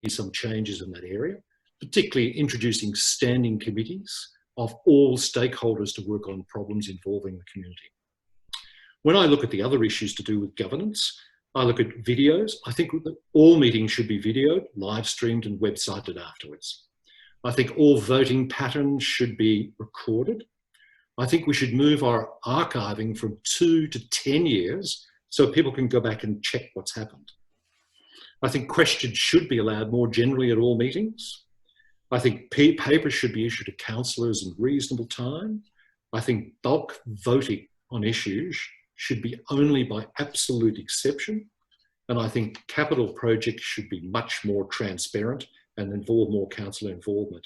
some changes in that area, particularly introducing standing committees of all stakeholders to work on problems involving the community. When I look at the other issues to do with governance, I look at videos. I think that all meetings should be videoed, live streamed and websited afterwards. I think all voting patterns should be recorded. I think we should move our archiving from 2 to 10 years so people can go back and check what's happened. I think questions should be allowed more generally at all meetings. I think papers should be issued to councillors in reasonable time. I think bulk voting on issues should be only by absolute exception. And I think capital projects should be much more transparent and involve more councillor involvement.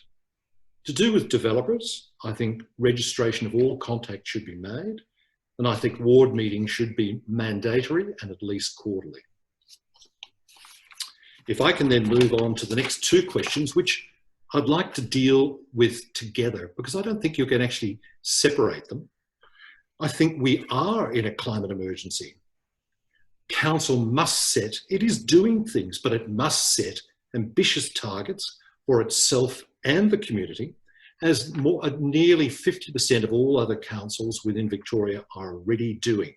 To do with developers, I think registration of all contacts should be made. And I think ward meetings should be mandatory and at least quarterly. If I can then move on to the next two questions, which I'd like to deal with together, because I don't think you can actually separate them. I think we are in a climate emergency. Council must set, it is doing things, but it must set ambitious targets for itself and the community, as nearly 50% of all other councils within Victoria are already doing.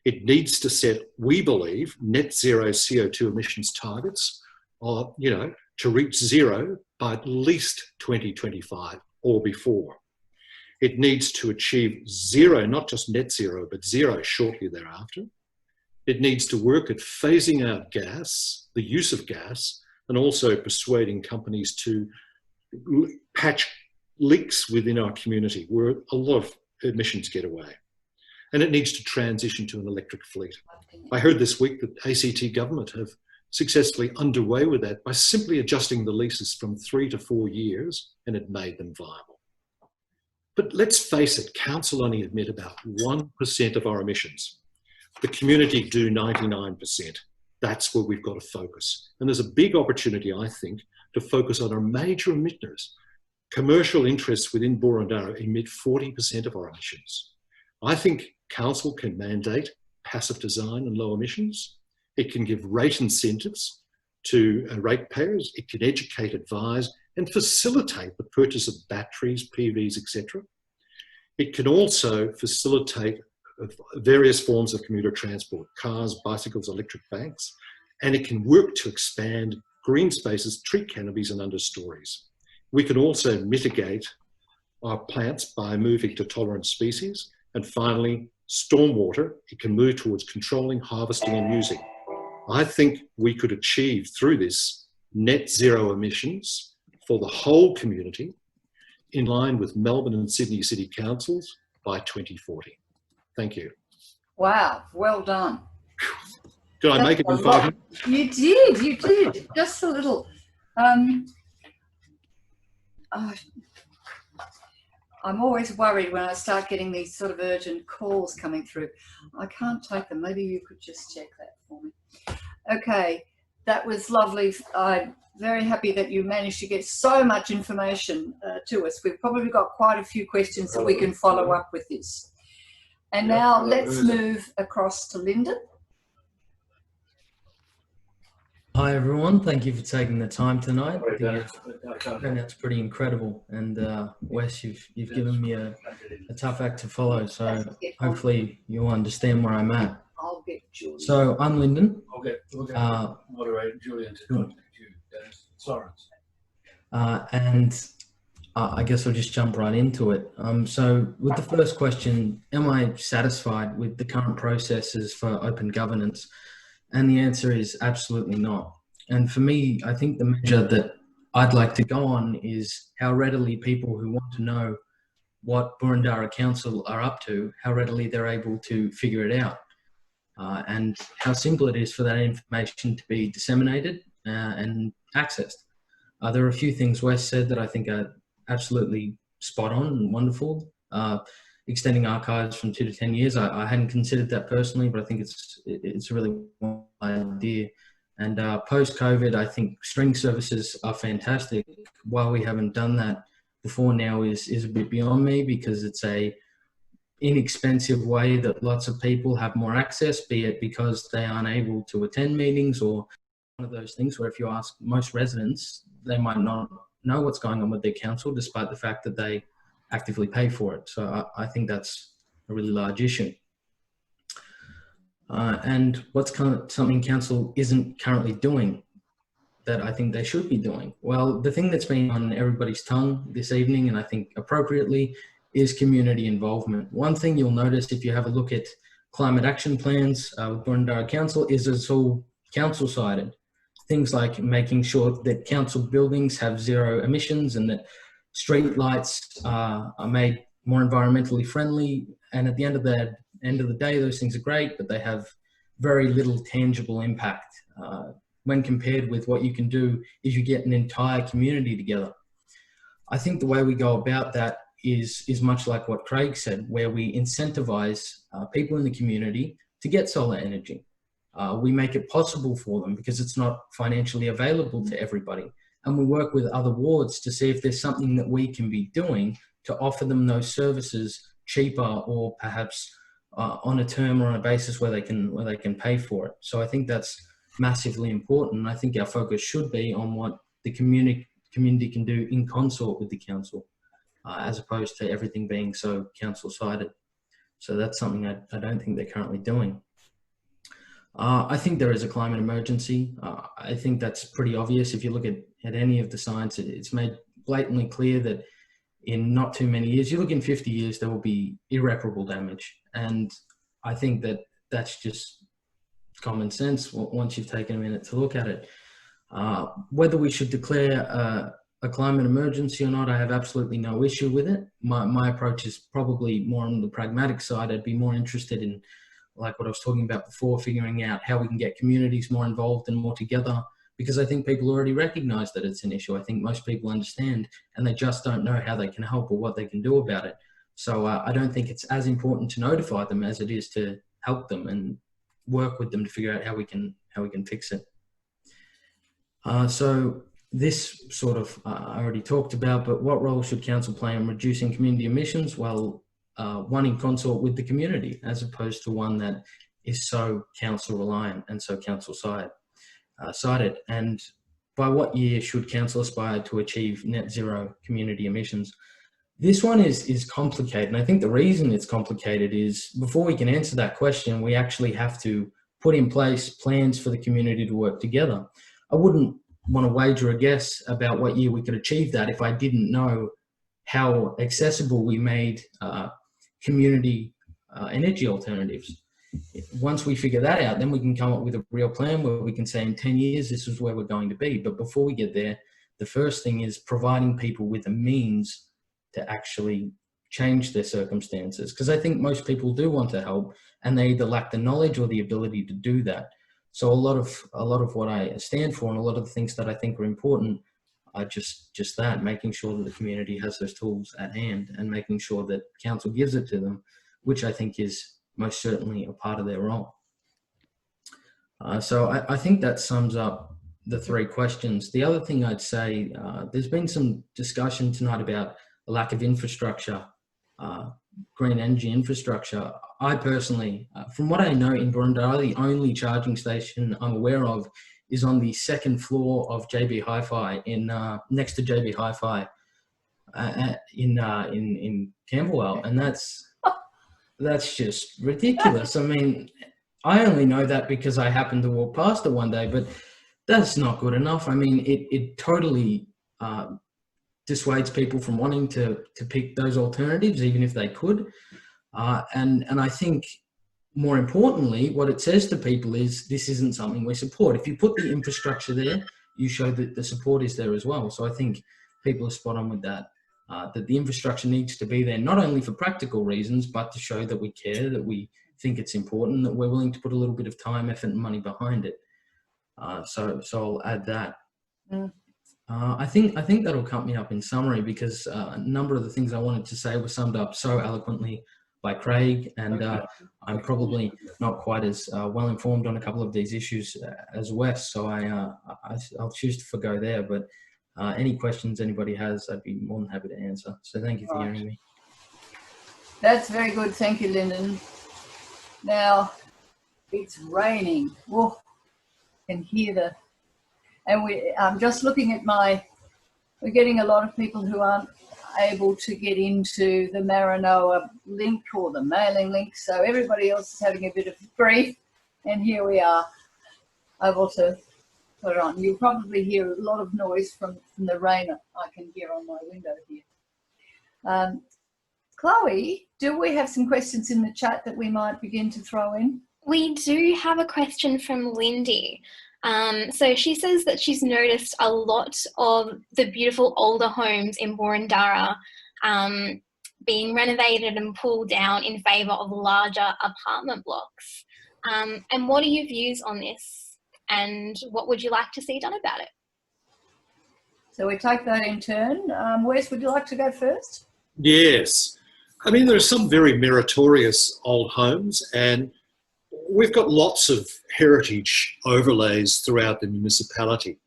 It needs to set, we believe, net zero CO2 emissions targets, to reach zero by at least 2025 or before. It needs to achieve zero, not just net zero, but zero shortly thereafter. It needs to work at phasing out gas, the use of gas, and also persuading companies to patch leaks within our community where a lot of emissions get away. And it needs to transition to an electric fleet. I heard this week that ACT government have successfully underway with that by simply adjusting the leases from 3 to 4 years, and it made them viable. But let's face it, council only admit about 1% of our emissions. The community do 99%. That's where we've got to focus. And there's a big opportunity, I think, to focus on our major emitters. Commercial interests within Boroondara emit 40% of our emissions. I think council can mandate passive design and low emissions. It can give rate incentives to ratepayers. It can educate, advise, and facilitate the purchase of batteries, PVs, etc. It can also facilitate various forms of commuter transport, cars, bicycles, electric bikes, and it can work to expand green spaces, tree canopies, and understories. We can also mitigate our plants by moving to tolerant species. And finally, stormwater, it can move towards controlling, harvesting, and using. I think we could achieve through this net zero emissions for the whole community in line with Melbourne and Sydney City Councils by 2040. Thank you. Wow, well done. Did I make it in 5 minutes? You did. Just a little. I'm always worried when I start getting these sort of urgent calls coming through. I can't take them. Maybe you could just check that for me. Okay, that was lovely. I'm very happy that you managed to get so much information to us. We've probably got quite a few questions that we can follow up with this. And now let's move across to Lindon. Hi everyone, thank you for taking the time tonight. That's pretty incredible, and Wes, you've given me a tough act to follow, so hopefully you'll understand where I'm at. I'll get Julian. So I'm Lindon. I'll get moderator Julian to contact you, Florence. And I guess I'll just jump right into it. So with the first question, am I satisfied with the current processes for open governance? And the answer is absolutely not. And for me, I think the measure that I'd like to go on is how readily people who want to know what Boroondara Council are up to, how readily they're able to figure it out, and how simple it is for that information to be disseminated and accessed. There are a few things Wes said that I think are absolutely spot on and wonderful. Extending archives from 2 to 10 years. I hadn't considered that personally, but I think it's a really wonderful idea. And post-COVID, I think streaming services are fantastic. Why we haven't done that before now is a bit beyond me, because it's a inexpensive way that lots of people have more access, be it because they aren't able to attend meetings or one of those things where if you ask most residents, they might not know what's going on with their council, despite the fact that they actively pay for it. So I think that's a really large issue. And what's something council isn't currently doing that I think they should be doing? Well, the thing that's been on everybody's tongue this evening, and I think appropriately, is community involvement. One thing you'll notice if you have a look at climate action plans with Boroondara Council is it's all council-sided. Things like making sure that council buildings have zero emissions and that street lights are made more environmentally friendly. And at the end of the day, those things are great, but they have very little tangible impact when compared with what you can do if you get an entire community together. I think the way we go about that is much like what Craig said, where we incentivize people in the community to get solar energy. We make it possible for them because it's not financially available to everybody. And we work with other wards to see if there's something that we can be doing to offer them those services cheaper, or perhaps on a term or on a basis where they can pay for it. So I think that's massively important. I think our focus should be on what the community can do in consort with the council, as opposed to everything being so council-sided. So that's something I don't think they're currently doing. I think there is a climate emergency. I think that's pretty obvious. If you look at any of the science, it's made blatantly clear that in not too many years, you look in 50 years, there will be irreparable damage. And I think that that's just common sense once you've taken a minute to look at it. Whether we should declare a climate emergency or not, I have absolutely no issue with it. My approach is probably more on the pragmatic side. I'd be more interested in, like what I was talking about before, figuring out how we can get communities more involved and more together, because I think people already recognize that it's an issue. I think most people understand, and they just don't know how they can help or what they can do about it. So I don't think it's as important to notify them as it is to help them and work with them to figure out how we can fix it. So this sort of I already talked about, but what role should council play in reducing community emissions? Well, one in consort with the community, as opposed to one that is so council reliant and so council sided. And by what year should council aspire to achieve net zero community emissions? This one is complicated, and I think the reason it's complicated is before we can answer that question, we actually have to put in place plans for the community to work together. I wouldn't want to wager a guess about what year we could achieve that if I didn't know how accessible we made community energy alternatives. Once we figure that out, then we can come up with a real plan where we can say in 10 years, this is where we're going to be. But before we get there, the first thing is providing people with the means to actually change their circumstances. Because I think most people do want to help, and they either lack the knowledge or the ability to do that. So a lot of what I stand for and a lot of the things that I think are important are just that, making sure that the community has those tools at hand and making sure that council gives it to them, which I think is most certainly a part of their role. So I think that sums up the three questions. The other thing I'd say, there's been some discussion tonight about a lack of infrastructure, green energy infrastructure. I personally, from what I know in Boroondara, the only charging station I'm aware of is on the second floor of JB Hi-Fi in next to JB Hi-Fi in Camberwell, and that's just ridiculous. I mean, I only know that because I happened to walk past it one day, but that's not good enough. I mean, it totally dissuades people from wanting to pick those alternatives, even if they could. And I think more importantly, what it says to people is this isn't something we support. If you put the infrastructure there, you show that the support is there as well. So I think people are spot on with that, that the infrastructure needs to be there, not only for practical reasons, but to show that we care, that we think it's important, that we're willing to put a little bit of time, effort and money behind it. So I'll add that. Mm. I think that'll cut me up in summary, because a number of the things I wanted to say were summed up so eloquently by Craig, and I'm probably not quite as well informed on a couple of these issues as Wes, so I'll choose to forgo there. But any questions anybody has, I'd be more than happy to answer. So thank you for hearing me. That's very good. Thank you, Lyndon. Now, it's raining. Whoa, I can hear And I'm just looking at we're getting a lot of people who aren't able to get into the Maranoa link or the mailing link. So everybody else is having a bit of grief. And here we are, able to put it on. You'll probably hear a lot of noise from the rain I can hear on my window here. Chloe, do we have some questions in the chat that we might begin to throw in? We do have a question from Lindy. So she says that she's noticed a lot of the beautiful older homes in Boroondara being renovated and pulled down in favour of larger apartment blocks. And what are your views on this? And what would you like to see done about it? So we take that in turn. Wes, would you like to go first? Yes. I mean, there are some very meritorious old homes, and we've got lots of heritage overlays throughout the municipality.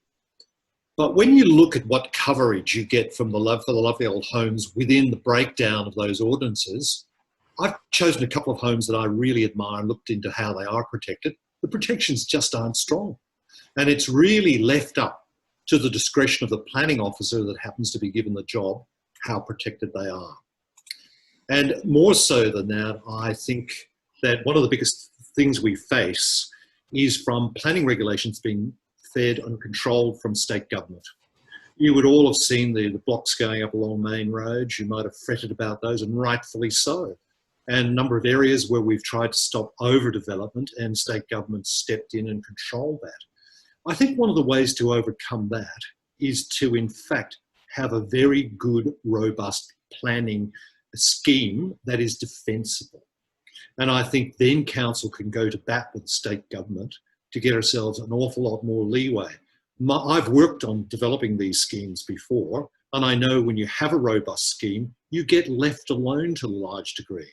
But when you look at what coverage you get from for the lovely old homes within the breakdown of those ordinances, I've chosen a couple of homes that I really admire and looked into how they are protected. The protections just aren't strong. And it's really left up to the discretion of the planning officer that happens to be given the job how protected they are. And more so than that, I think that one of the biggest things we face is from planning regulations being fed and controlled from state government. You would all have seen the blocks going up along main roads. You might have fretted about those, and rightfully so. And a number of areas where we've tried to stop overdevelopment and state government stepped in and controlled that. I think one of the ways to overcome that is to, in fact, have a very good, robust planning scheme that is defensible. And I think then council can go to bat with the state government to get ourselves an awful lot more leeway. I've worked on developing these schemes before, and I know when you have a robust scheme, you get left alone to a large degree.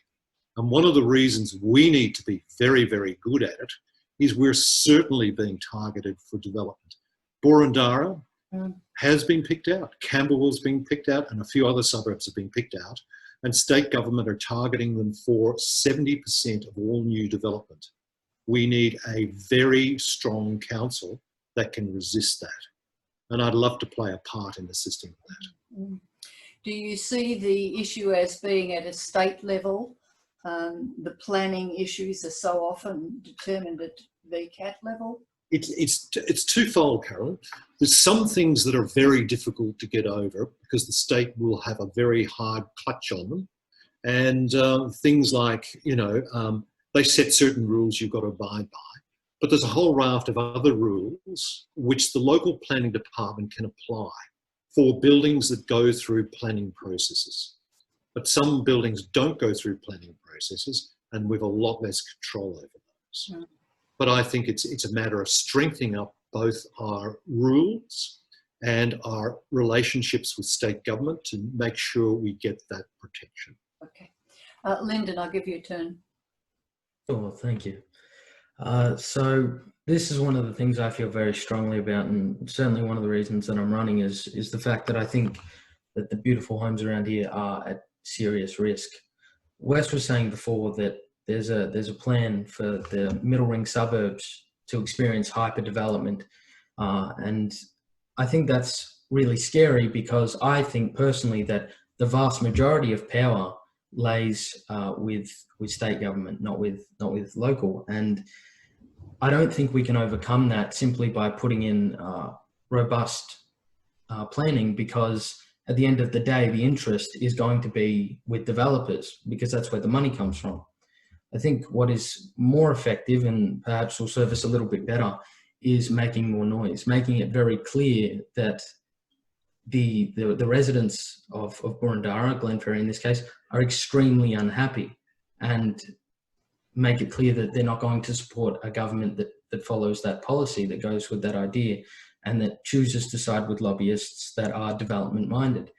And one of the reasons we need to be very, very good at it is we're certainly being targeted for development. Boroondara has been picked out, Camberwell's been picked out, and a few other suburbs have been picked out. And state government are targeting them for 70% of all new development. We need a very strong council that can resist that. And I'd love to play a part in assisting with that. Do you see the issue as being at a state level? The planning issues are so often determined at VCAT level? It's twofold, Carolyn. There's some things that are very difficult to get over because the state will have a very hard clutch on them. And things like, they set certain rules you've got to abide by. But there's a whole raft of other rules which the local planning department can apply for buildings that go through planning processes. But some buildings don't go through planning processes, and we've a lot less control over those. Mm. But I think it's a matter of strengthening up both our rules and our relationships with state government to make sure we get that protection. Okay. Lyndon, I'll give you a turn. Oh, thank you. So this is one of the things I feel very strongly about, and certainly one of the reasons that I'm running is the fact that I think that the beautiful homes around here are at serious risk. Wes was saying before that there's a plan for the middle ring suburbs to experience hyper development, and I think that's really scary because I think personally that the vast majority of power lays with state government, not with local, and I don't think we can overcome that simply by putting in robust planning, because at the end of the day, the interest is going to be with developers because that's where the money comes from. I think what is more effective and perhaps will serve us a little bit better is making more noise, making it very clear that the residents of Boroondara, Glenferrie in this case, are extremely unhappy, and make it clear that they're not going to support a government that follows that policy, that goes with that idea, and that chooses to side with lobbyists that are development minded.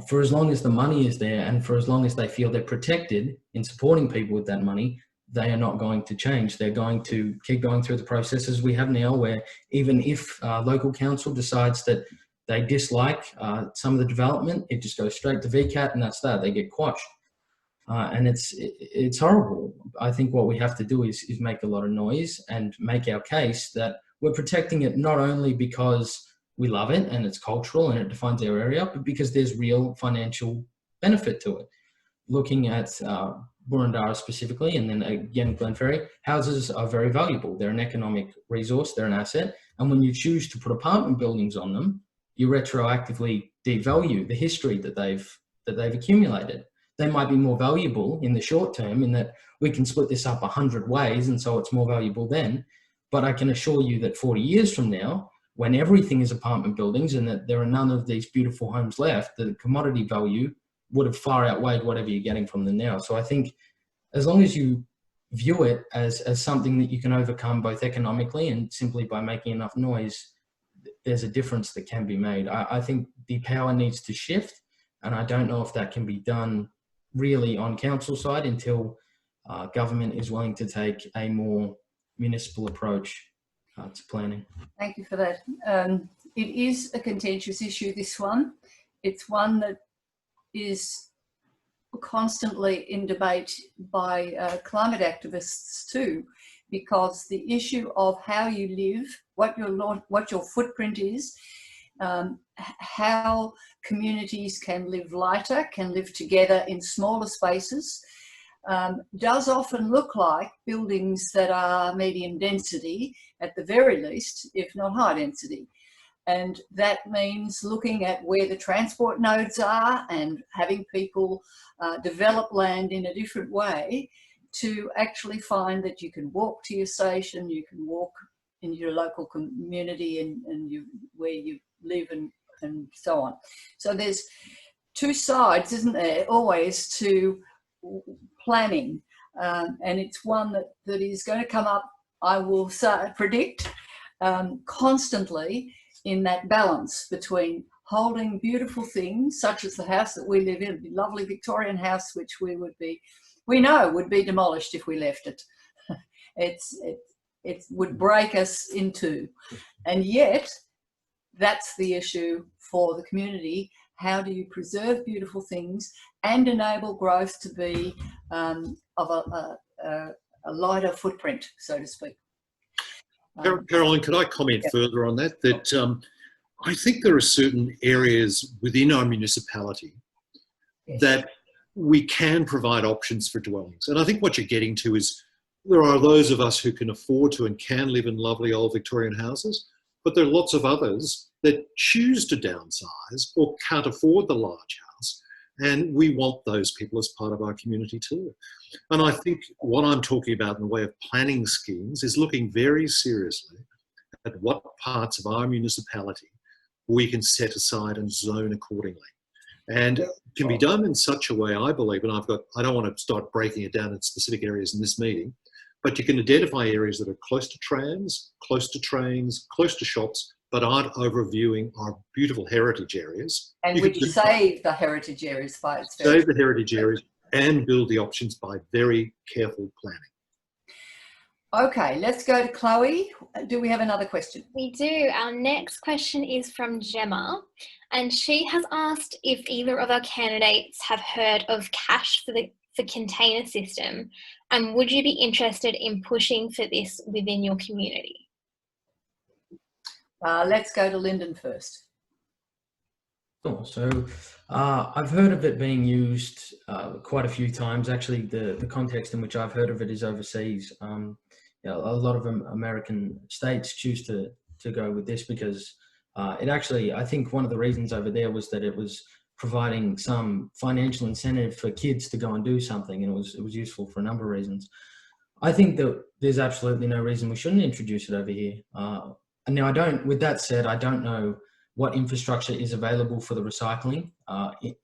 For as long as the money is there and for as long as they feel they're protected in supporting people with that money, they are not going to change. They're going to keep going through the processes we have now, where even if local council decides that they dislike some of the development, it just goes straight to VCAT and that's that. They get quashed. And it's horrible. I think what we have to do is make a lot of noise and make our case that we're protecting it not only because we love it and it's cultural and it defines our area, but because there's real financial benefit to it. Looking at Boroondara specifically, and then again Glenferrie, houses are very valuable. They're an economic resource, they're an asset, and when you choose to put apartment buildings on them, you retroactively devalue the history that they've accumulated. They might be more valuable in the short term in that we can split this up 100 ways, and so it's more valuable then. But I can assure you that 40 years from now, when everything is apartment buildings and that there are none of these beautiful homes left, the commodity value would have far outweighed whatever you're getting from them now. So I think as long as you view it as something that you can overcome both economically and simply by making enough noise, there's a difference that can be made. I think the power needs to shift, and I don't know if that can be done really on council side until government is willing to take a more municipal approach to planning. Thank you for that. It is a contentious issue, this one. It's one that is constantly in debate by climate activists too, because the issue of how you live, what your footprint is, how communities can live lighter, can live together in smaller spaces, does often look like buildings that are medium density at the very least, if not high density. And that means looking at where the transport nodes are and having people develop land in a different way to actually find that you can walk to your station, you can walk in your local community and where you live and so on. So there's two sides, isn't there, always to planning, and it's one that is going to come up, I will predict, constantly in that balance between holding beautiful things such as the house that we live in, a lovely Victorian house which we know would be demolished if we left it. It would break us in two, and yet that's the issue for the community. How do you preserve beautiful things and enable growth to be of a lighter footprint, so to speak? Carolyn, could I comment further on that? I think there are certain areas within our municipality that we can provide options for dwellings. And I think what you're getting to is there are those of us who can afford to and can live in lovely old Victorian houses, but there are lots of others that choose to downsize or can't afford the large house. And we want those people as part of our community too. And I think what I'm talking about in the way of planning schemes is looking very seriously at what parts of our municipality we can set aside and zone accordingly. And it can be done in such a way, I believe, and I don't want to start breaking it down in specific areas in this meeting, but you can identify areas that are close to trams, close to trains, close to shops, but aren't overviewing our beautiful heritage areas. And which save the heritage areas by its save the heritage areas and build the options by very careful planning. Okay, let's go to Chloe. Do we have another question? We do. Our next question is from Gemma, and she has asked if either of our candidates have heard of cash for the container system, and would you be interested in pushing for this within your community? Let's go to Lindon first. Sure. So I've heard of it being used quite a few times. Actually, the context in which I've heard of it is overseas. A lot of American states choose to go with this because it actually, I think one of the reasons over there was that it was providing some financial incentive for kids to go and do something, and it was useful for a number of reasons. I think that there's absolutely no reason we shouldn't introduce it over here. And now with that said, I don't know what infrastructure is available for the recycling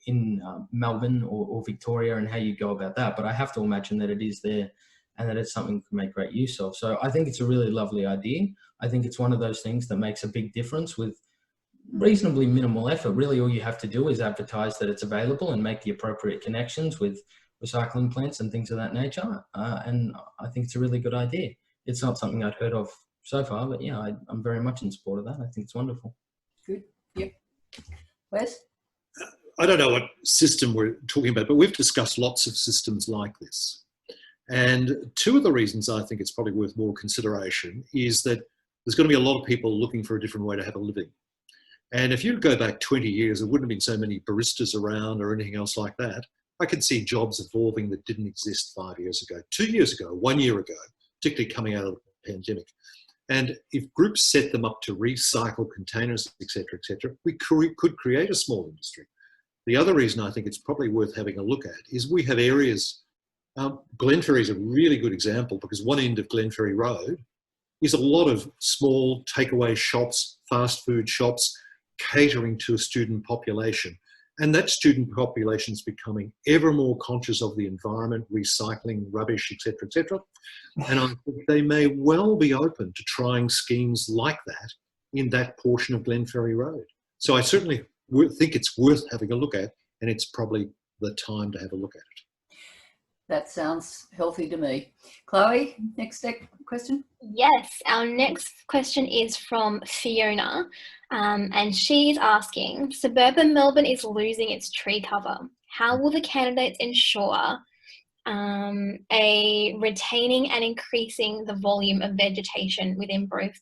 in Melbourne or Victoria and how you go about that, but I have to imagine that it is there and that it's something we can make great use of. So I think it's a really lovely idea. I think it's one of those things that makes a big difference with reasonably minimal effort. Really, all you have to do is advertise that it's available and make the appropriate connections with recycling plants and things of that nature. And I think it's a really good idea. It's not something I'd heard of so far, but yeah, I'm very much in support of that. I think it's wonderful. Good. Yep. Wes? I don't know what system we're talking about, but we've discussed lots of systems like this. And two of the reasons I think it's probably worth more consideration is that there's going to be a lot of people looking for a different way to have a living. And if you go back 20 years, there wouldn't have been so many baristas around or anything else like that. I could see jobs evolving that didn't exist 5 years ago, 2 years ago, 1 year ago, particularly coming out of the pandemic. And if groups set them up to recycle containers, et cetera, we could create a small industry. The other reason I think it's probably worth having a look at is we have areas, Glenferrie is a really good example, because one end of Glenferrie Road is a lot of small takeaway shops, fast food shops, catering to a student population. And that student population is becoming ever more conscious of the environment, recycling, rubbish, et cetera, and I think they may well be open to trying schemes like that in that portion of Glenferrie Road. So I certainly think it's worth having a look at, and it's probably the time to have a look at it. That sounds healthy to me. Chloe, next question. Yes, our next question is from Fiona, and she's asking, suburban Melbourne is losing its tree cover. How will the candidates ensure a retaining and increasing the volume of vegetation within both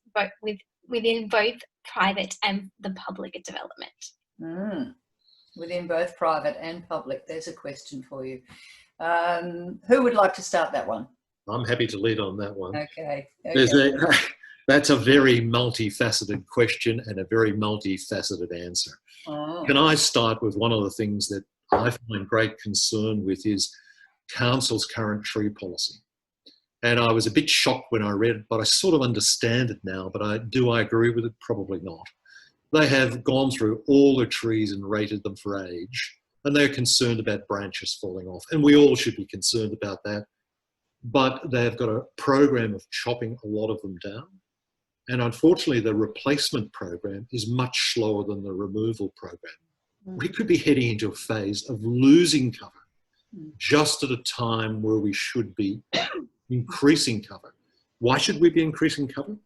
private and the public development? Within both private and public, there's a question for you. Who would like to start that one? I'm happy to lead on that one. Okay. That's a very multifaceted question and a very multifaceted answer. Oh. Can I start with one of the things that I find great concern with is Council's current tree policy. And I was a bit shocked when I read it, but I sort of understand it now. But do I agree with it? Probably not. They have gone through all the trees and rated them for age, and they're concerned about branches falling off. And we all should be concerned about that. But they've got a program of chopping a lot of them down. And unfortunately, the replacement program is much slower than the removal program. We could be heading into a phase of losing cover just at a time where we should be increasing cover. Why should we be increasing cover?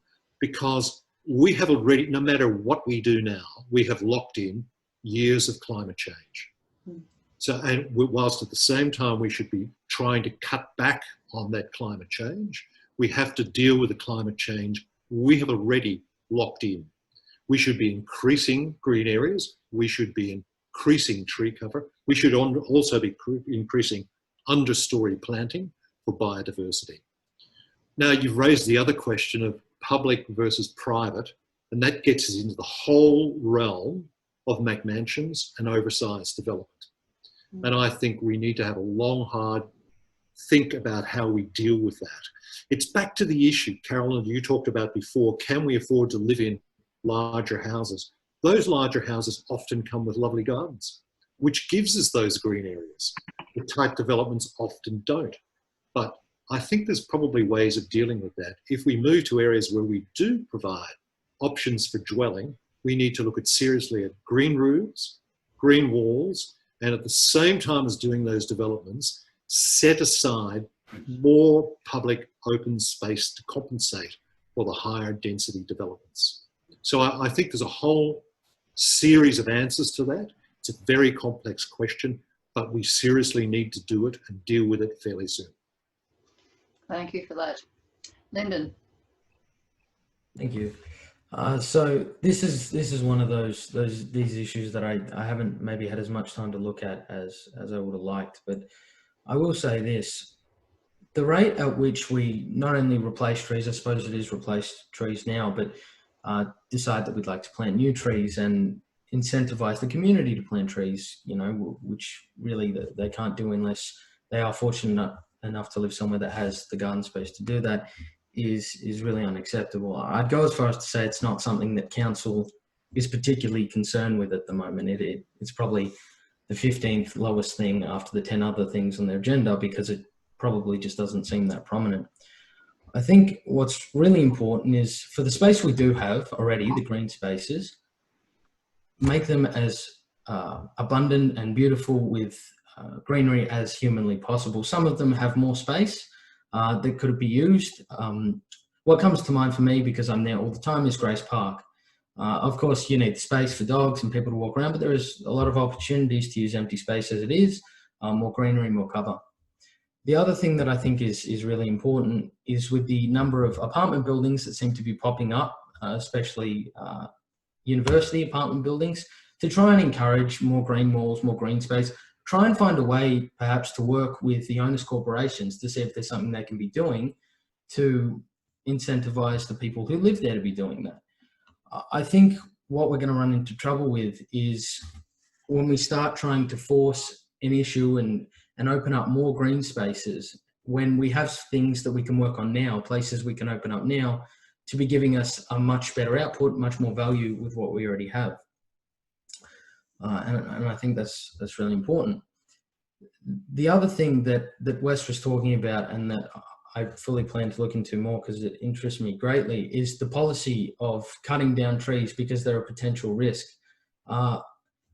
Because we have already, no matter what we do now, we have locked in years of climate change. So, and whilst at the same time we should be trying to cut back on that climate change, we have to deal with the climate change we have already locked in. We should be increasing green areas. We should be increasing tree cover. We should also be increasing understory planting for biodiversity. Now, you've raised the other question of public versus private, and that gets us into the whole realm of McMansions and oversized development. And I think we need to have a long, hard think about how we deal with that. It's back to the issue, Carolyn, you talked about before, can we afford to live in larger houses? Those larger houses often come with lovely gardens, which gives us those green areas. The type developments often don't. But I think there's probably ways of dealing with that. If we move to areas where we do provide options for dwelling, we need to look at seriously at green roofs, green walls, and at the same time as doing those developments, set aside more public open space to compensate for the higher density developments. So I think there's a whole series of answers to that. It's a very complex question, but we seriously need to do it and deal with it fairly soon. Thank you for that. Lindon. Thank you. So this is one of these issues that I haven't maybe had as much time to look at as I would have liked, but I will say this: the rate at which we not only replace trees, I suppose it is replace trees now, but decide that we'd like to plant new trees and incentivize the community to plant trees, you know, which really they can't do unless they are fortunate enough to live somewhere that has the garden space to do that, is really unacceptable. I'd go as far as to say it's not something that council is particularly concerned with at the moment. It's probably the 15th lowest thing after the 10 other things on their agenda, because it probably just doesn't seem that prominent. I think what's really important is, for the space we do have already, the green spaces, make them as abundant and beautiful with greenery as humanly possible. Some of them have more space that could be used. What comes to mind for me, because I'm there all the time, is Grace Park. Of course, you need space for dogs and people to walk around, but there is a lot of opportunities to use empty space as it is, more greenery, more cover. The other thing that I think is really important is with the number of apartment buildings that seem to be popping up especially university apartment buildings, to try and encourage more green walls, more green space. Try and find a way perhaps to work with the owners' corporations to see if there's something they can be doing to incentivize the people who live there to be doing that. I think what we're going to run into trouble with is when we start trying to force an issue and open up more green spaces, when we have things that we can work on now, places we can open up now to be giving us a much better output, much more value with what we already have. And I think that's really important. The other thing that Wes was talking about, and that I fully plan to look into more because it interests me greatly, is the policy of cutting down trees because they're a potential risk.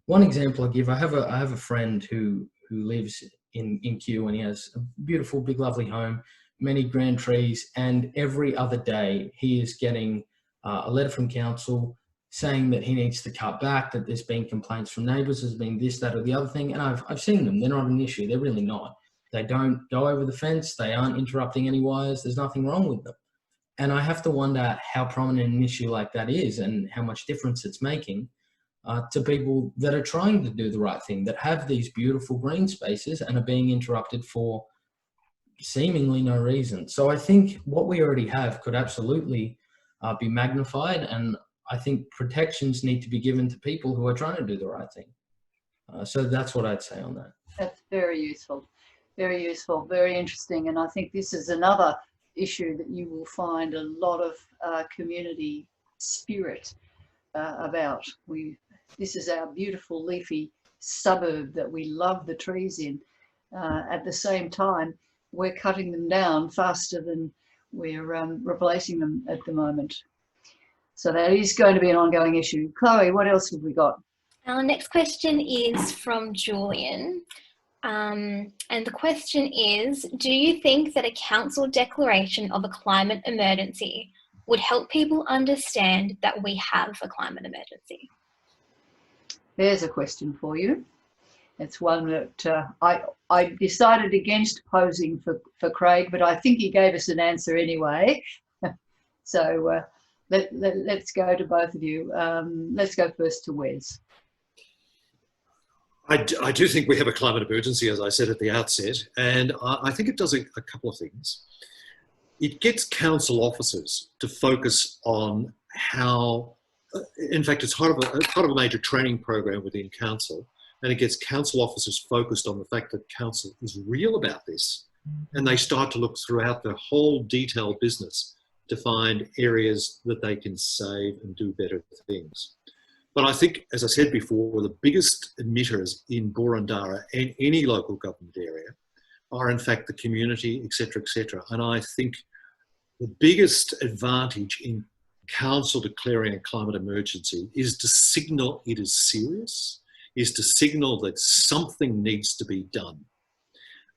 One example I give, I have a friend who lives in Kew, and he has a beautiful, big, lovely home, many grand trees, and every other day he is getting a letter from council saying that he needs to cut back, that there's been complaints from neighbours, there's been this, that, or the other thing, and I've seen them. They're not an issue. They're really not. They don't go over the fence. They aren't interrupting any wires. There's nothing wrong with them. And I have to wonder how prominent an issue like that is and how much difference it's making to people that are trying to do the right thing, that have these beautiful green spaces and are being interrupted for seemingly no reason. So I think what we already have could absolutely be magnified, and I think protections need to be given to people who are trying to do the right thing. So that's what I'd say on that. That's very useful, very interesting. And I think this is another issue that you will find a lot of community spirit about. This is our beautiful leafy suburb that we love the trees in. At the same time, we're cutting them down faster than we're replacing them at the moment. So that is going to be an ongoing issue. Chloe, what else have we got? Our next question is from Julian. And the question is, do you think that a council declaration of a climate emergency would help people understand that we have a climate emergency? There's a question for you. It's one that I decided against posing for Craig, but I think he gave us an answer anyway. So let's go to both of you. Let's go first to Wes. I do think we have a climate emergency, as I said at the outset, and I think it does a couple of things. It gets council officers to focus on how, in fact, it's part of a major training program within council, and it gets council officers focused on the fact that council is real about this, and they start to look throughout the whole detailed business to find areas that they can save and do better things. But I think, as I said before, the biggest emitters in Boroondara and any local government area are in fact the community, etc., etc. And I think the biggest advantage in council declaring a climate emergency is to signal it is serious, is to signal that something needs to be done.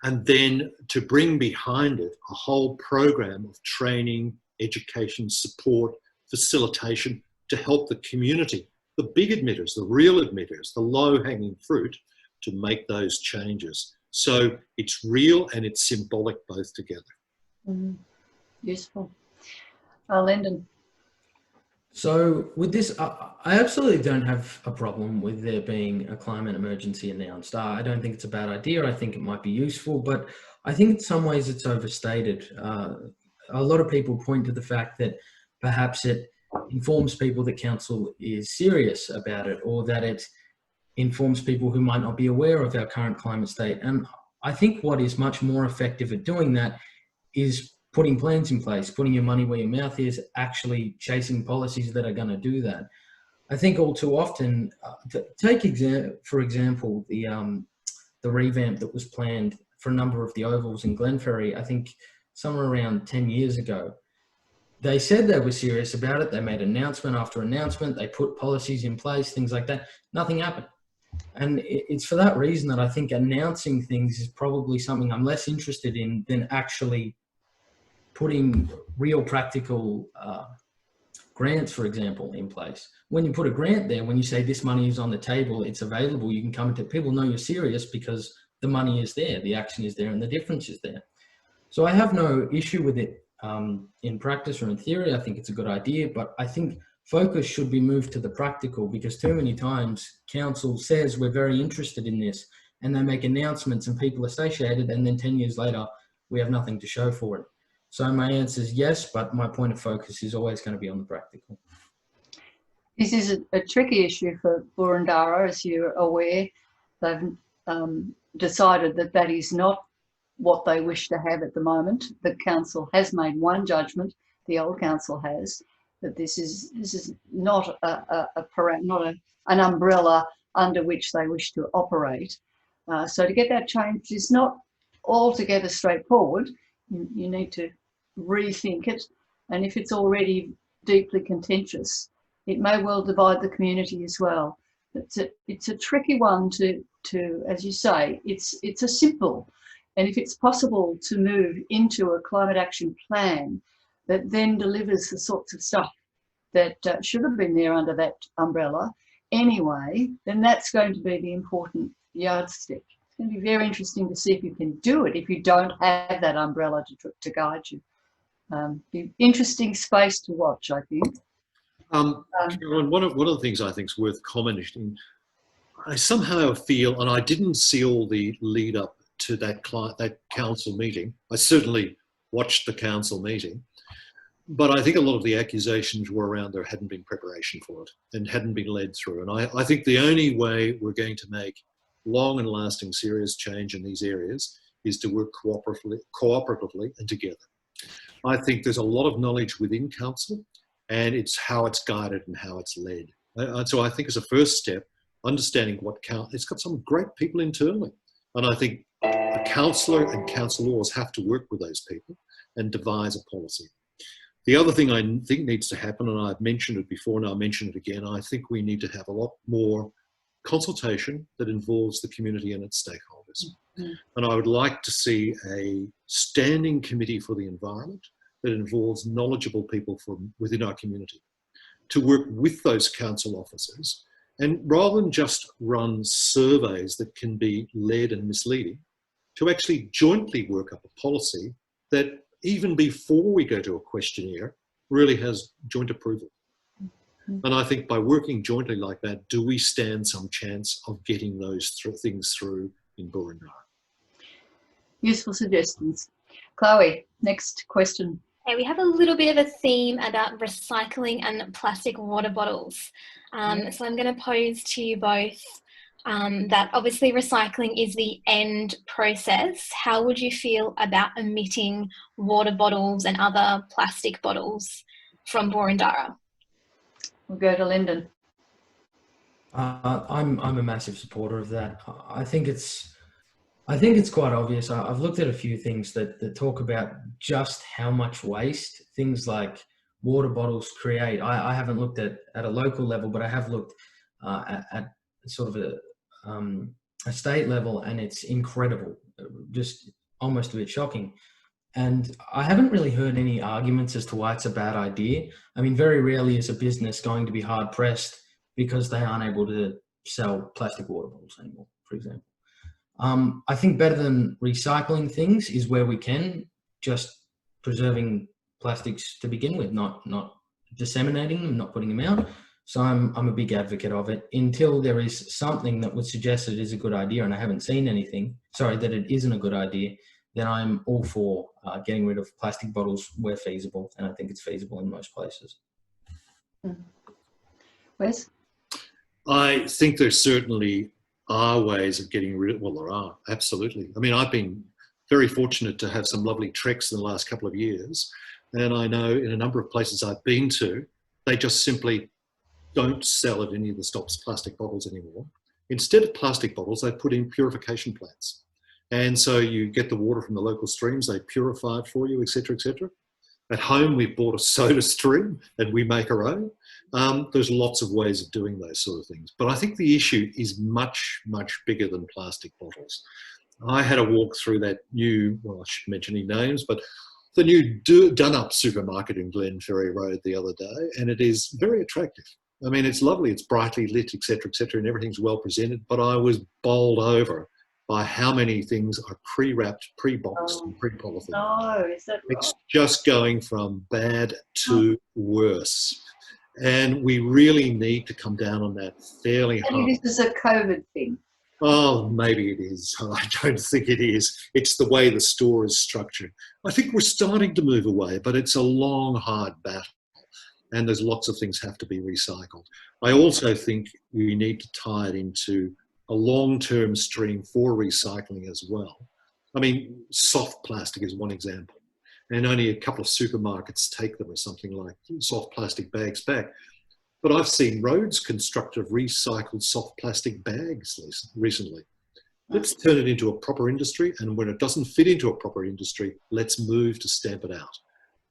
And then to bring behind it a whole program of training, education, support, facilitation to help the community, the big emitters, the real emitters, the low-hanging fruit, to make those changes. So it's real and it's symbolic both together. Mm-hmm. Useful. Lindon. So with this, I absolutely don't have a problem with there being a climate emergency announced. I don't think it's a bad idea. I think it might be useful, but I think in some ways it's overstated. A lot of people point to the fact that perhaps it informs people that council is serious about it, or that it informs people who might not be aware of our current climate state. And I think what is much more effective at doing that is putting plans in place, putting your money where your mouth is, actually chasing policies that are going to do that. I think all too often, for example, the revamp that was planned for a number of the ovals in Glenferrie, I think somewhere around 10 years ago. They said they were serious about it. They made announcement after announcement. They put policies in place, things like that. Nothing happened. And it's for that reason that I think announcing things is probably something I'm less interested in than actually putting real practical grants, for example, in place. When you put a grant there, when you say this money is on the table, it's available, you can come into it, people know you're serious because the money is there, the action is there, and the difference is there. So I have no issue with it in practice or in theory, I think it's a good idea, but I think focus should be moved to the practical, because too many times council says we're very interested in this and they make announcements and people are satiated, and then 10 years later we have nothing to show for it. So my answer is yes, but my point of focus is always going to be on the practical. This is a tricky issue for Boroondara, as you're aware. They've decided that that is not what they wish to have at the moment. The council has made one judgment, the old council has, that this is not an umbrella under which they wish to operate. So to get that changed is not altogether straightforward. You need to rethink it, and if it's already deeply contentious, it may well divide the community as well. It's a tricky one to as you say, it's a simple, and if it's possible to move into a climate action plan that then delivers the sorts of stuff that should have been there under that umbrella anyway, then that's going to be the important yardstick. It's going to be very interesting to see if you can do it if you don't have that umbrella to guide you. Be interesting space to watch, I think. Carolyn, one of the things I think is worth commenting, I somehow feel, and I didn't see all the lead up to that council meeting. I certainly watched the council meeting, but I think a lot of the accusations were around there hadn't been preparation for it and hadn't been led through. And I think the only way we're going to make long and lasting serious change in these areas is to work cooperatively and together. I think there's a lot of knowledge within council, and it's how it's guided and how it's led. And so I think as a first step, understanding what it's got some great people internally. And I think a councillor and councillors have to work with those people and devise a policy. The other thing I think needs to happen, and I've mentioned it before and I'll mention it again, I think we need to have a lot more consultation that involves the community and its stakeholders. And I would like to see a standing committee for the environment that involves knowledgeable people from within our community to work with those council officers, and rather than just run surveys that can be led and misleading, to actually jointly work up a policy that even before we go to a questionnaire really has joint approval. And I think by working jointly like that, do we stand some chance of getting those things through in Boroondara? Useful suggestions. Chloe, next question. Okay, we have a little bit of a theme about recycling and plastic water bottles. So I'm going to pose to you both that obviously recycling is the end process. How would you feel about omitting water bottles and other plastic bottles from Boroondara? We'll go to Lindon. I'm a massive supporter of that. I think it's quite obvious. I've looked at a few things that talk about just how much waste things like water bottles create. I haven't looked at a local level, but I have looked at sort of a state level, and it's incredible, just almost a bit shocking. And I haven't really heard any arguments as to why it's a bad idea. I mean, very rarely is a business going to be hard pressed because they aren't able to sell plastic water bottles anymore, for example. I think better than recycling things is where we can, just preserving plastics to begin with, not disseminating them, not putting them out. So I'm a big advocate of it until there is something that would suggest it is a good idea, and I haven't seen anything, that it isn't a good idea. Then I'm all for getting rid of plastic bottles where feasible, and I think it's feasible in most places. Wes? I think there certainly are ways of getting rid of, well, there are, absolutely. I mean, I've been very fortunate to have some lovely treks in the last couple of years, and I know in a number of places I've been to, they just simply don't sell at any of the stops plastic bottles anymore. Instead of plastic bottles, they put in purification plants. And so you get the water from the local streams, they purify it for you, et cetera, et cetera. At home, we've bought a soda stream and we make our own. There's lots of ways of doing those sort of things. But I think the issue is much, much bigger than plastic bottles. I had a walk through that new, well, I shouldn't mention any names, but the new done-up supermarket in Glenferrie Road the other day, and it is very attractive. I mean, it's lovely, it's brightly lit, et cetera, and everything's well presented, but I was bowled over by how many things are pre-wrapped, pre-boxed, and pre-polythene. No, is that right? It's just going from bad to worse. And we really need to come down on that fairly hard. Maybe this is a COVID thing. Oh, maybe it is. I don't think it is. It's the way the store is structured. I think we're starting to move away, but it's a long, hard battle. And there's lots of things have to be recycled. I also think we need to tie it into a long-term stream for recycling as well. I mean, soft plastic is one example. And only a couple of supermarkets take them as something like soft plastic bags back. But I've seen roads construct of recycled soft plastic bags recently. Let's turn it into a proper industry, and when it doesn't fit into a proper industry, let's move to stamp it out.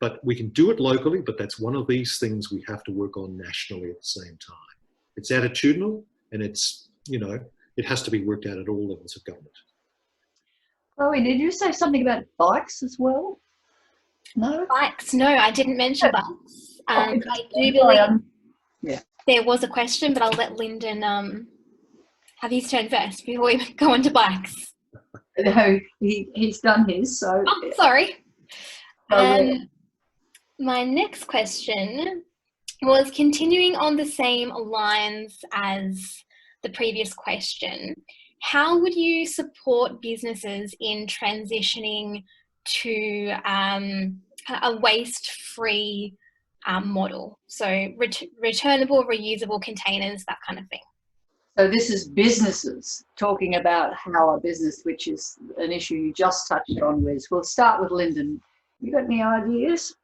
But we can do it locally, but that's one of these things we have to work on nationally at the same time. It's attitudinal, and it's, you know, it has to be worked out at all levels of government. Chloe, did you say something about bikes as well? No? Bikes? No, I didn't mention bikes. I do believe there was a question, but I'll let Lyndon have his turn first before we go on to bikes. No, he's done his, so... Oh, sorry. My next question was continuing on the same lines as the previous question. How would you support businesses in transitioning to a waste-free model? So returnable, reusable containers, that kind of thing. So this is businesses talking about how a business, which is an issue you just touched on, Wes. We'll start with Lyndon. You got any ideas?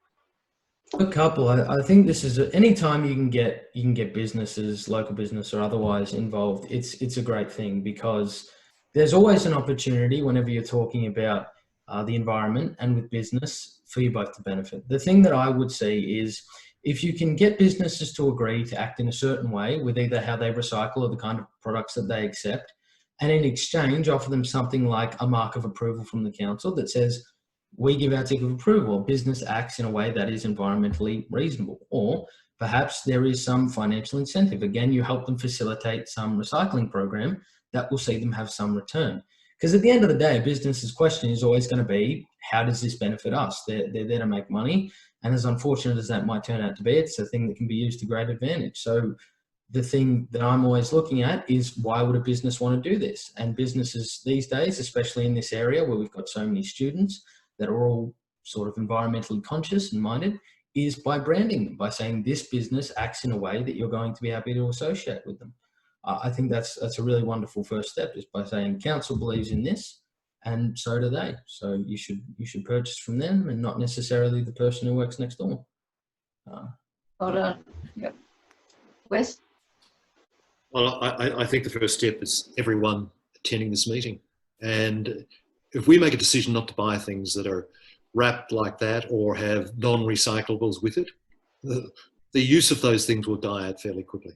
A couple. I think this is any time you can get businesses, local business or otherwise, involved. It's a great thing, because there's always an opportunity whenever you're talking about the environment and with business for you both to benefit. The thing that I would see is if you can get businesses to agree to act in a certain way with either how they recycle or the kind of products that they accept, and in exchange offer them something like a mark of approval from the council that says, we give our tick of approval, business acts in a way that is environmentally reasonable. Or perhaps there is some financial incentive. Again, you help them facilitate some recycling program that will see them have some return. Because at the end of the day, a business's question is always going to be, how does this benefit us? They're there to make money. And as unfortunate as that might turn out to be, it's a thing that can be used to great advantage. So the thing that I'm always looking at is, why would a business want to do this? And businesses these days, especially in this area where we've got so many students that are all sort of environmentally conscious and minded, is by branding them, by saying this business acts in a way that you're going to be happy to associate with them. I think that's a really wonderful first step, just by saying council believes in this, and so do they. So you should purchase from them and not necessarily the person who works next door. Yep. Wes? Well, I think the first step is everyone attending this meeting. And if we make a decision not to buy things that are wrapped like that or have non-recyclables with it, the use of those things will die out fairly quickly.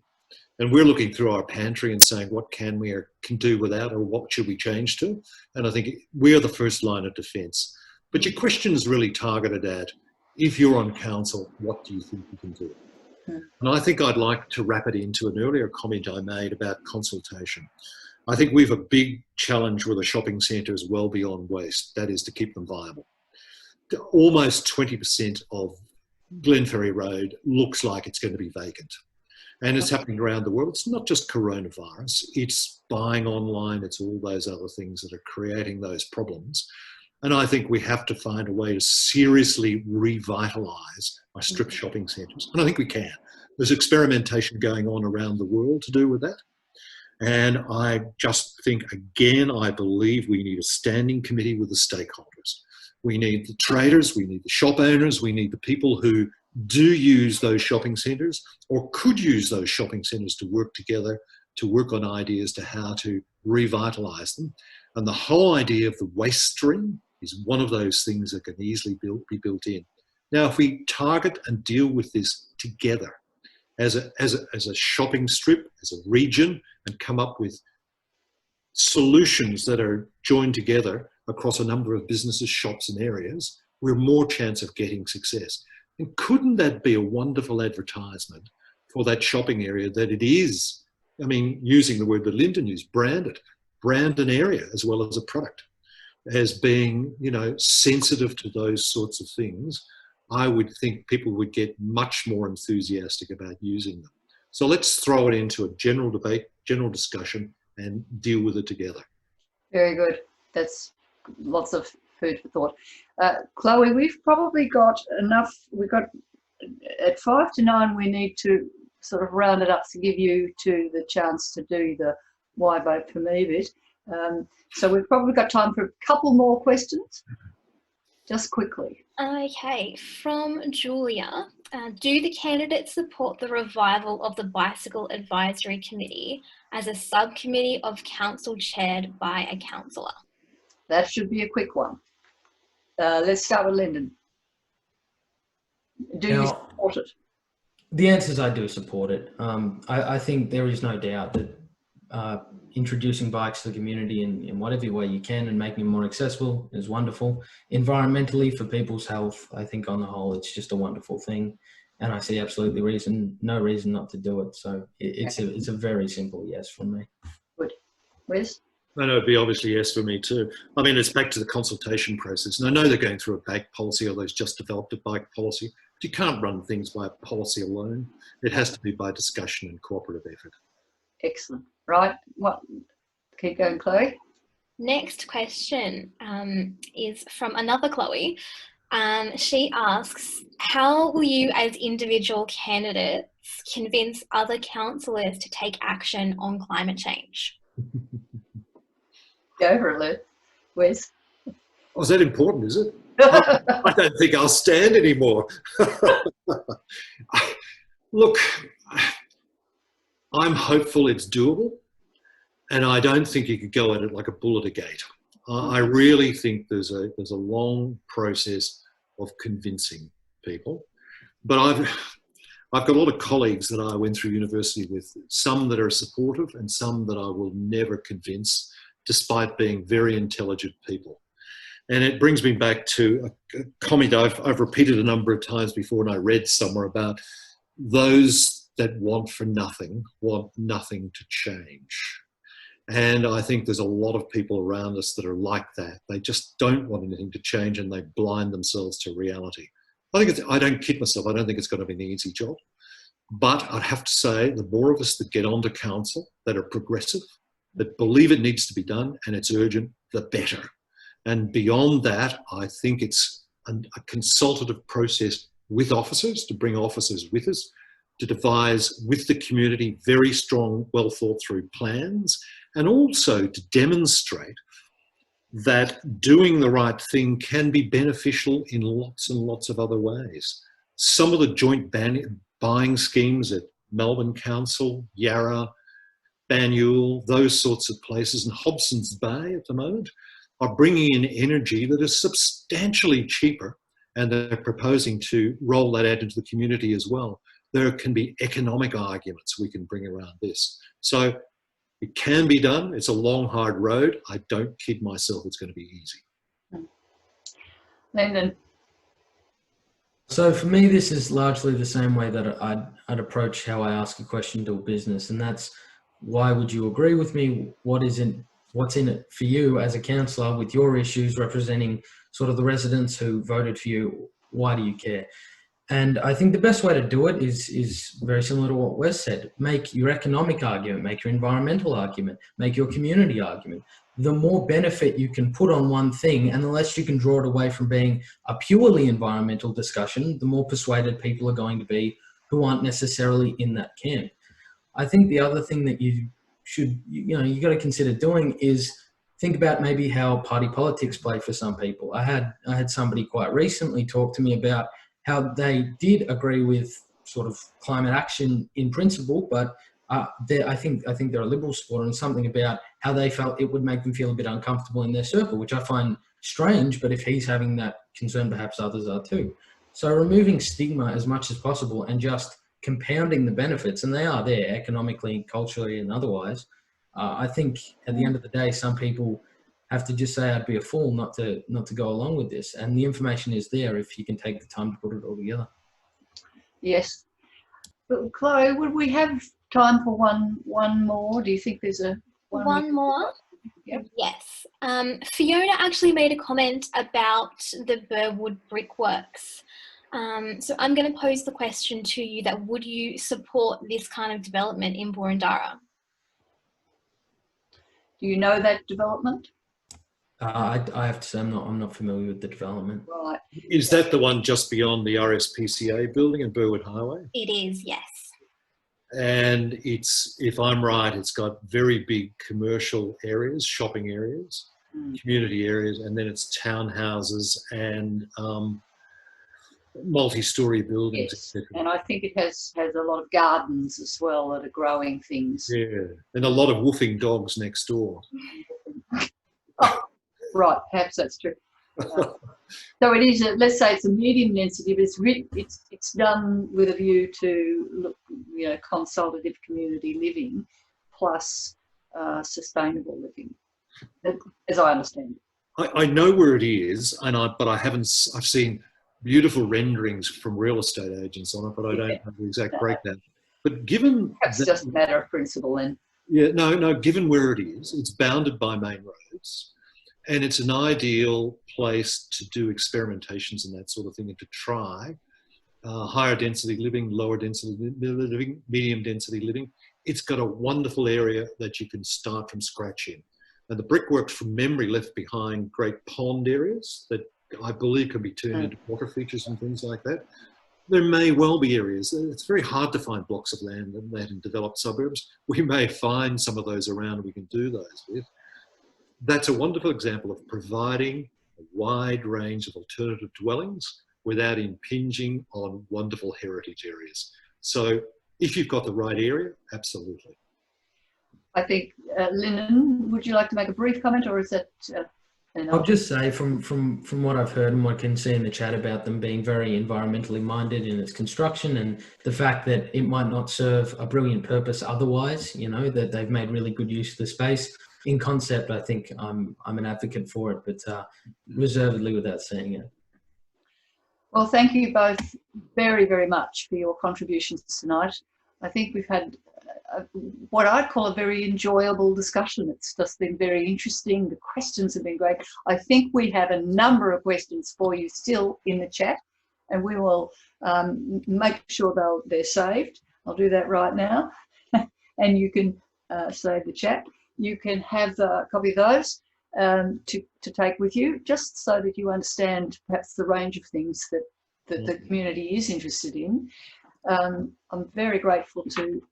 And we're looking through our pantry and saying, what can we or can do without, or what should we change to? And I think we're the first line of defence. But your question is really targeted at, if you're on council, what do you think you can do? And I think I'd like to wrap it into an earlier comment I made about consultation. I think we have a big challenge with a shopping centres well beyond waste, that is to keep them viable. Almost 20% of Glenferrie Road looks like it's going to be vacant. And it's happening around the world. It's not just coronavirus, it's buying online, it's all those other things that are creating those problems. And I think we have to find a way to seriously revitalise our strip shopping centres. And I think we can. There's experimentation going on around the world to do with that. And I just think, again, I believe we need a standing committee with the stakeholders. We need the traders, we need the shop owners, we need the people who do use those shopping centres or could use those shopping centres to work together, to work on ideas to how to revitalise them. And the whole idea of the waste stream is one of those things that can easily be built in. Now, if we target and deal with this together as a shopping strip, as a region, and come up with solutions that are joined together across a number of businesses, shops and areas, we're more chance of getting success. And couldn't that be a wonderful advertisement for that shopping area that it is, I mean, using the word that Lindon used, branded. brand an area as well as a product as being, sensitive to those sorts of things, I would think people would get much more enthusiastic about using them. So let's throw it into a general debate, general discussion, and deal with it together. Very good. That's lots of food for thought. Chloe, we've probably got enough. We've got at 5 to 9. We need to sort of round it up to give you the chance to do the why vote for me bit. So we've probably got time for a couple more questions, just quickly. Okay, from Julia. Do the candidates support the revival of the Bicycle Advisory Committee as a subcommittee of council chaired by a councillor? That should be a quick one. Let's start with Lindon. Do you support it? The answer is I do support it. I think there is no doubt that introducing bikes to the community in whatever way you can and making them more accessible is wonderful. Environmentally, for people's health, I think on the whole, it's just a wonderful thing. And I see absolutely no reason not to do it. So it's a very simple yes from me. Good. Wes? No, it'd be obviously yes for me too. I mean, it's back to the consultation process. And I know they're going through a bike policy, although it's just developed a bike policy. But you can't run things by a policy alone. It has to be by discussion and cooperative effort. Excellent. Right. Well, keep going, Chloe. Next question is from another Chloe. She asks, how will you as individual candidates convince other councillors to take action on climate change? Go for it, Wes. Oh, is that important, is it? I don't think I'll stand anymore. Look, I'm hopeful it's doable, and I don't think you could go at it like a bull at a gate. I really think there's a long process of convincing people, but I've got a lot of colleagues that I went through university with, some that are supportive and some that I will never convince, despite being very intelligent people. And it brings me back to a comment I've repeated a number of times before, and I read somewhere about those that want nothing to change. And I think there's a lot of people around us that are like that. They just don't want anything to change, and they blind themselves to reality. I don't kid myself. I don't think it's going to be an easy job. But I'd have to say the more of us that get onto council that are progressive, that believe it needs to be done and it's urgent, the better. And beyond that, I think it's a consultative process with officers, to bring officers with us, to devise with the community very strong, well thought through plans, and also to demonstrate that doing the right thing can be beneficial in lots and lots of other ways. Some of the joint buying schemes at Melbourne Council, Yarra, Banyule, those sorts of places, and Hobson's Bay at the moment, are bringing in energy that is substantially cheaper, and they're proposing to roll that out into the community as well. There can be economic arguments we can bring around this. So it can be done. It's a long, hard road. I don't kid myself it's going to be easy. Lindon. So for me, this is largely the same way that I'd approach how I ask a question to a business, and that's, why would you agree with me? What's in it for you as a councillor with your issues, representing sort of the residents who voted for you? Why do you care? And I think the best way to do it is very similar to what Wes said. Make your economic argument, make your environmental argument, make your community argument. The more benefit you can put on one thing, and the less you can draw it away from being a purely environmental discussion, the more persuaded people are going to be who aren't necessarily in that camp. I think the other thing that you got to consider doing is think about maybe how party politics play for some people. I had somebody quite recently talk to me about how they did agree with sort of climate action in principle, but I think they're a Liberal supporter, and something about how they felt it would make them feel a bit uncomfortable in their circle, which I find strange, but if he's having that concern, perhaps others are too. So removing stigma as much as possible and just compounding the benefits, and they are there economically, culturally, and otherwise. I think at the end of the day, some people have to just say, I'd be a fool not to go along with this. And the information is there if you can take the time to put it all together. Yes. But Chloe, would we have time for one more? Do you think there's one more? Yep. Yes. Fiona actually made a comment about the Burwood brickworks. So I'm going to pose the question to you that would you support this kind of development in Boroondara? Do you know that development? I have to say I'm not familiar with the development. Right. Is that the one just beyond the RSPCA building in Burwood Highway? It is, yes. And it's, if I'm right, it's got very big commercial areas, shopping areas, community areas, and then it's townhouses and multi-storey buildings, Yes. etc. And I think it has a lot of gardens as well that are growing things. Yeah, and a lot of woofing dogs next door. Oh, right, perhaps that's true. So it is, let's say it's a medium density, but it's done with a view to look, you know, consultative community living plus sustainable living, as I understand it. I know where it is, but I've seen beautiful renderings from real estate agents on it, but I don't have the exact breakdown. But given Perhaps just a matter of principle then. Yeah, no, given where it is, it's bounded by main roads, and it's an ideal place to do experimentations and that sort of thing, and to try higher density living, lower density living, medium density living. It's got a wonderful area that you can start from scratch in. And the brickwork from memory left behind great pond areas that I believe can be turned into water features and things like that. There may well be areas, it's very hard to find blocks of land in developed suburbs. We may find some of those around we can do those with. That's a wonderful example of providing a wide range of alternative dwellings without impinging on wonderful heritage areas. So if you've got the right area, absolutely. I think, Lindon, would you like to make a brief comment, or is that I'll just say from what I've heard and what I can see in the chat about them being very environmentally minded in its construction, and the fact that it might not serve a brilliant purpose otherwise, you know, that they've made really good use of the space. In concept, I think I'm an advocate for it, but reservedly without seeing it. Well, thank you both very, very much for your contributions tonight. I think we've had what I'd call a very enjoyable discussion. It's just been very interesting. The questions have been great. I think we have a number of questions for you still in the chat, and we will make sure they're saved. I'll do that right now. And you can save the chat. You can have a copy of those to take with you, just so that you understand perhaps the range of things that the community is interested in. I'm very grateful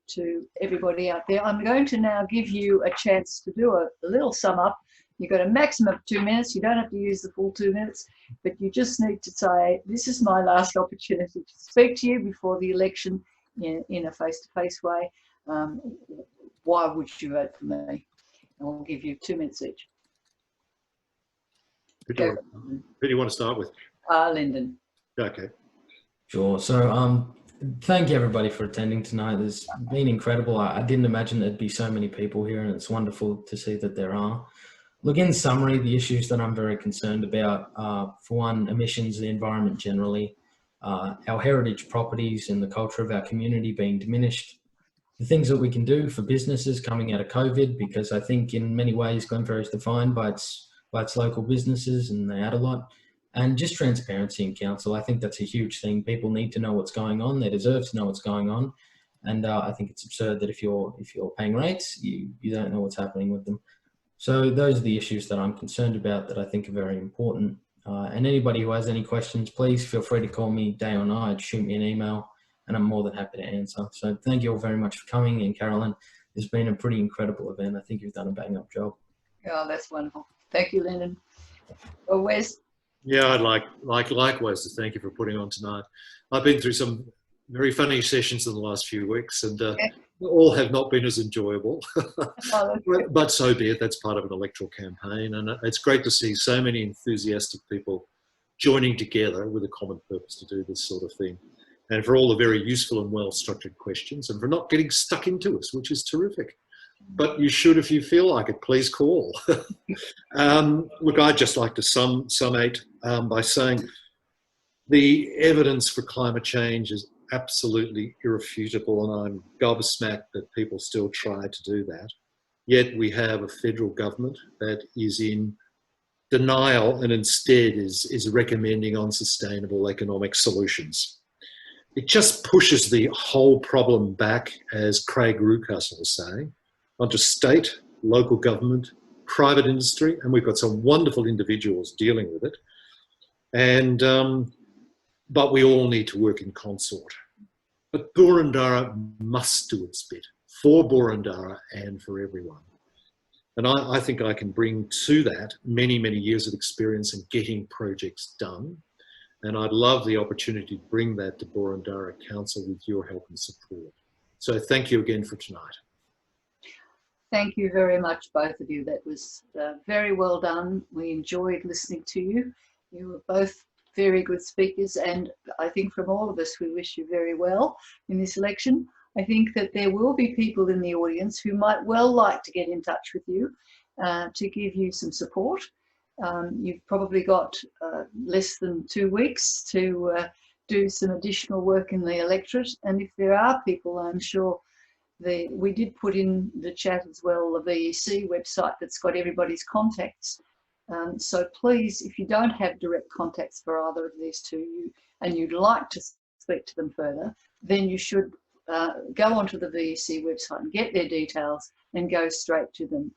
to everybody out there. I'm going to now give you a chance to do a little sum up. You've got a maximum of 2 minutes. You don't have to use the full 2 minutes, but you just need to say, this is my last opportunity to speak to you before the election in a face-to-face way. Why would you vote for me? And we'll give you 2 minutes each. Who do you want to start with? Lindon. Okay. Sure. So thank you everybody for attending tonight. It's been incredible. I didn't imagine there'd be so many people here, and it's wonderful to see that there are. Look, in summary, the issues that I'm very concerned about are, for one, emissions, the environment generally, our heritage properties and the culture of our community being diminished, the things that we can do for businesses coming out of COVID, because I think in many ways Glenferrie is defined by its local businesses, and they add a lot. And just transparency in council. I think that's a huge thing. People need to know what's going on. They deserve to know what's going on. And I think it's absurd that if you're paying rates, you don't know what's happening with them. So those are the issues that I'm concerned about that I think are very important. And anybody who has any questions, please feel free to call me day or night, shoot me an email, and I'm more than happy to answer. So thank you all very much for coming. And Carolyn, it's been a pretty incredible event. I think you've done a bang up job. Oh, that's wonderful. Thank you, Lindon. Well, Wes? Yeah, I'd likewise to thank you for putting on tonight. I've been through some very funny sessions in the last few weeks, and all have not been as enjoyable. But so be it. That's part of an electoral campaign, and it's great to see so many enthusiastic people joining together with a common purpose to do this sort of thing, and for all the very useful and well-structured questions, and for not getting stuck into us, which is terrific. But you should, if you feel like it, please call. Look, I'd just like to summate by saying the evidence for climate change is absolutely irrefutable, and I'm gobsmacked that people still try to do that. yet we have a federal government that is in denial and instead is recommending unsustainable economic solutions. It just pushes the whole problem back, as Craig Rucastle was saying, onto state, local government, private industry, and we've got some wonderful individuals dealing with it. And but we all need to work in consort. But Boroondara must do its bit for Boroondara and for everyone. And I think I can bring to that many, many years of experience in getting projects done. And I'd love the opportunity to bring that to Boroondara Council with your help and support. So thank you again for tonight. Thank you very much, both of you. That was very well done. We enjoyed listening to you. You were both very good speakers, and I think from all of us, we wish you very well in this election. I think that there will be people in the audience who might well like to get in touch with you to give you some support. You've probably got less than 2 weeks to do some additional work in the electorate, and if there are people, I'm sure we did put in the chat as well, the VEC website that's got everybody's contacts. So please, if you don't have direct contacts for either of these two and you'd like to speak to them further, then you should go onto the VEC website and get their details and go straight to them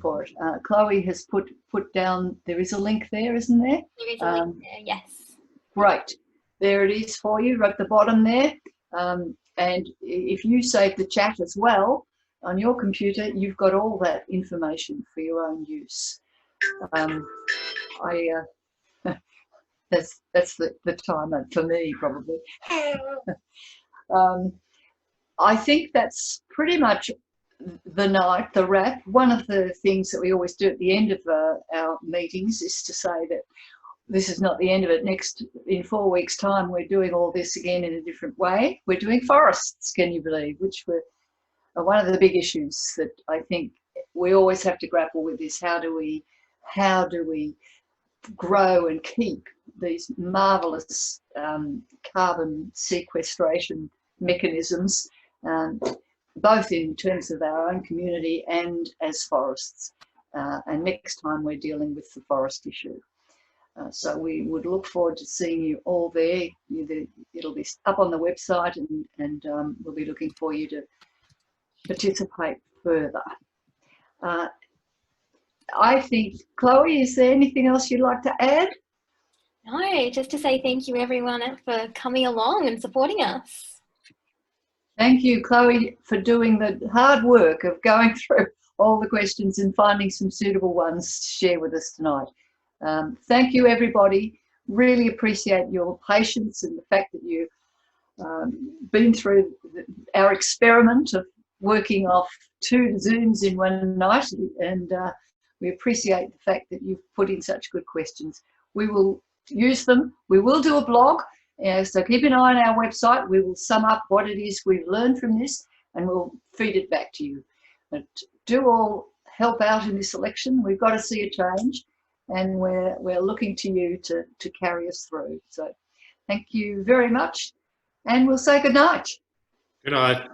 for it. Chloe has put down, there is a link there, isn't there? There is a link there, yes. Great. There it is for you, right at the bottom there. And if you save the chat as well on your computer, you've got all that information for your own use. That's the timer for me, probably. I think that's pretty much the night, the wrap. One of the things that we always do at the end of our meetings is to say that this is not the end of it. In 4 weeks' time, we're doing all this again in a different way. We're doing forests, can you believe, which were one of the big issues that I think we always have to grapple with is how do we grow and keep these marvellous carbon sequestration mechanisms, both in terms of our own community and as forests. And next time we're dealing with the forest issue. So we would look forward to seeing you all there. It'll be up on the website, and we'll be looking for you to participate further. I think, Chloe, is there anything else you'd like to add? No, just to say thank you everyone for coming along and supporting us. Thank you, Chloe, for doing the hard work of going through all the questions and finding some suitable ones to share with us tonight. Thank you, everybody. Really appreciate your patience and the fact that you've been through our experiment of working off 2 Zooms in one night, and we appreciate the fact that you've put in such good questions. We will use them. We will do a blog, so keep an eye on our website. We will sum up what it is we've learned from this, and we'll feed it back to you. But do all help out in this election. We've got to see a change, and we're looking to you to carry us through. So thank you very much, and we'll say good night. Good night.